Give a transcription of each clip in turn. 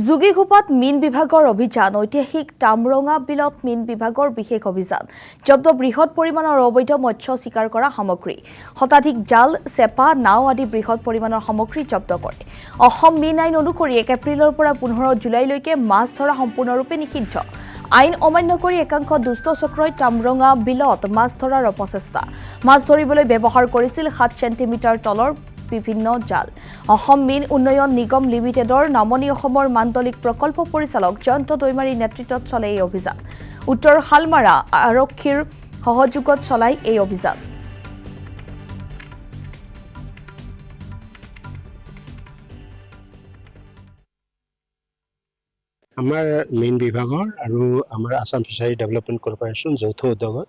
যোগীঘোপাত মীন বিভাগৰ অভিযান ঐতিহাসিক তামৰঙা বিলত মীন বিভাগৰ বিশেষ অভিযান জব্দ বৃহৎ পৰিমাণৰ অবৈধ মৎস্য চিকাৰ কৰা সামগ্ৰী শতাধিক জাল চেপা নাও আদি বৃহৎ পৰিমাণৰ সামগ্ৰী জব্দ কৰে অসম মীন আইন অনুসৰি 1 এপ্ৰিলৰ পৰা 15 জুলাইলৈকে মাছ ধৰা সম্পূৰ্ণৰূপে নিষিদ্ধ আইন অমান্য কৰি একাংশ দুষ্ট চক্ৰই তামৰঙা বিলত মাছ ধৰাৰ অপচেষ্টা মাছ ধৰিবলৈ ব্যৱহাৰ কৰিছিল 7 সেন্টিমিটাৰ তলৰ বিভিন্ন জাল অসম মীন উন্নয়ন নিগম লিমিটেডৰ নামনি অসমৰ মাণ্ডলিক প্ৰকল্প পৰিচালক জয়ন্ত দৈমাৰীৰ নেতৃত্বত চলে এই অভিযান উত্তৰ হালমাৰা আৰক্ষীৰ সহযোগত চলাই এই অভিযান আমাৰ মেইন বিভাগৰ আৰু আমাৰ আসাম ফিচাৰী ডেভেলপমেণ্ট কৰ্পোৰেশ্যন যৌথ উদ্যোগত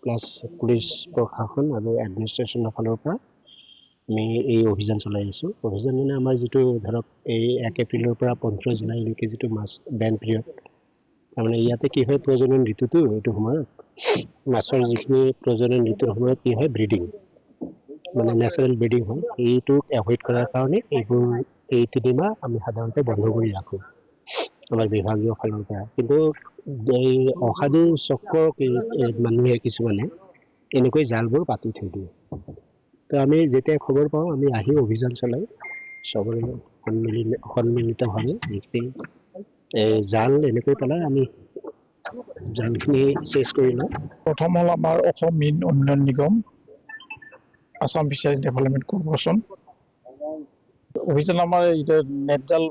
প্লাছ পুলিচ প্ৰশাসন আৰু এডমিনিষ্ট্ৰেশ্যনৰ ফালৰ পৰা আমি এই অভিযান চলাই আছোঁ অভিযান মানে আমাৰ যিটো ধৰক এই 1 এপ্ৰিলৰ পৰা 15 জুলাইলৈকে যিটো মাছ বেন পিৰিয়ড তাৰমানে ইয়াতে কি হয় প্ৰজনন ঋতুটো এইটো সময়ত মাছৰ যিখিনি প্ৰজনন ঋতুৰ সময়ত কি হয় ব্ৰিডিং মানে নেচাৰেল ব্ৰিডিং হয় এইটোক এভইড কৰাৰ কাৰণে এইবোৰ এই 3 মাহ আমি সাধাৰণতে বন্ধ কৰি ৰাখোঁ আমাৰ বিভাগীয় ফালৰ পৰা কিন্তু এই অসাধু চক্ৰ মানুহে কিছুমানে এনেকৈ জালবোৰ পাতি থৈ দিয়ে তো আমি যেতিয়া খবৰ পাওঁ আমি আহি অভিযান চলাই সবৰে সন্মিলিতভাৱে জাল এনেকৈ পেলাই আমি জালখিনি চেছ কৰি লওঁ প্ৰথম হ'ল আমাৰ অসম মীন উন্নয়ন নিগম আসাম ফিচাৰী ডেভেলপমেণ্ট কৰ্পোৰেশ্যন অভিযান আমাৰ এতিয়া নেট জাল